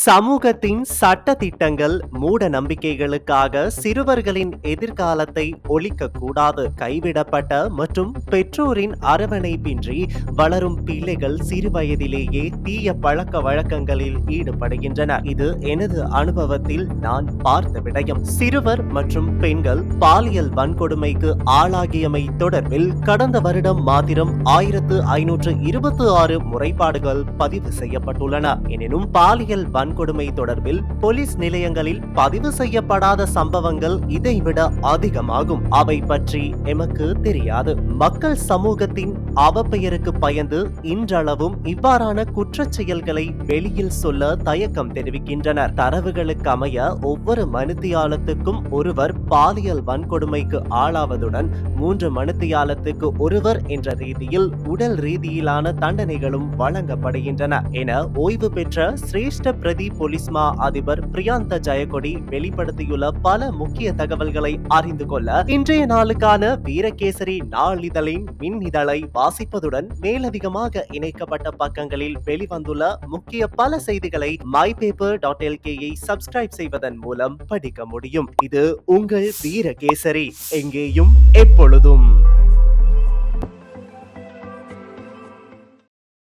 சமூகத்தின் சட்ட திட்டங்கள் மூட நம்பிக்கைகளுக்காக சிறுவர்களின் எதிர்காலத்தை ஒழிக்க கூடாது. கைவிடப்பட்ட மற்றும் பெற்றோரின் அரவணைப்பின்றி வளரும் பிள்ளைகள் சிறுவயதிலேயே தீய பழக்க வழக்கங்களில் ஈடுபடுகின்றனர். இது எனது அனுபவத்தில் நான் பார்த்த விடயம். சிறுவர் மற்றும் பெண்கள் பாலியல் வன்கொடுமைக்கு ஆளாகியமை தொடர்பில் கடந்த வருடம் மாத்திரம் 1526 முறைப்பாடுகள் பதிவு செய்யப்பட்டுள்ளன. எனினும் பாலியல் வன்கொடுமை தொடர்பில் போலீஸ் நிலையங்களில் பதிவு செய்யப்படாத சம்பவங்கள் இதைவிட அதிகமாகும். அவை பற்றி எமக்கு தெரியாது. மக்கள் சமூகத்தின் அவப்பெயருக்கு பயந்து இன்றளவும் இவ்வாறான குற்றச் செயல்களை வெளியில் சொல்ல தயக்கம் தெரிவிக்கின்றனர். தரவுகளுக்கு அமைய ஒவ்வொரு மணித்தியாலத்துக்கும் ஒருவர் பாலியல் வன்கொடுமைக்கு ஆளாவதுடன் 3 மணித்தியாலத்துக்கு ஒருவர் என்ற ரீதியில் உடல் ரீதியிலான தண்டனைகளும் வழங்கப்படுகின்றன என ஓய்வு பெற்ற சிரேஷ்ட பிரதி போலீஸ் மா அதிபர் பிரியாந்த ஜெயக்கொடி வெளிப்படுத்தியுள்ள பல முக்கிய தகவல்களை அறிந்து கொள்ள இன்றைய நாளுக்கான வீரகேசரி நாளிதழின் மின் இதழை வாசிப்பதுடன் மேலதிகமாக இணைக்கப்பட்ட பக்கங்களில் வெளிவந்துள்ள முக்கிய பல செய்திகளை mypaper.lk-ஐ சப்ஸ்கிரைப் செய்வதன் மூலம் படிக்க முடியும். இது உங்கள் வீரகேசரி, எங்கேயும் எப்பொழுதும்.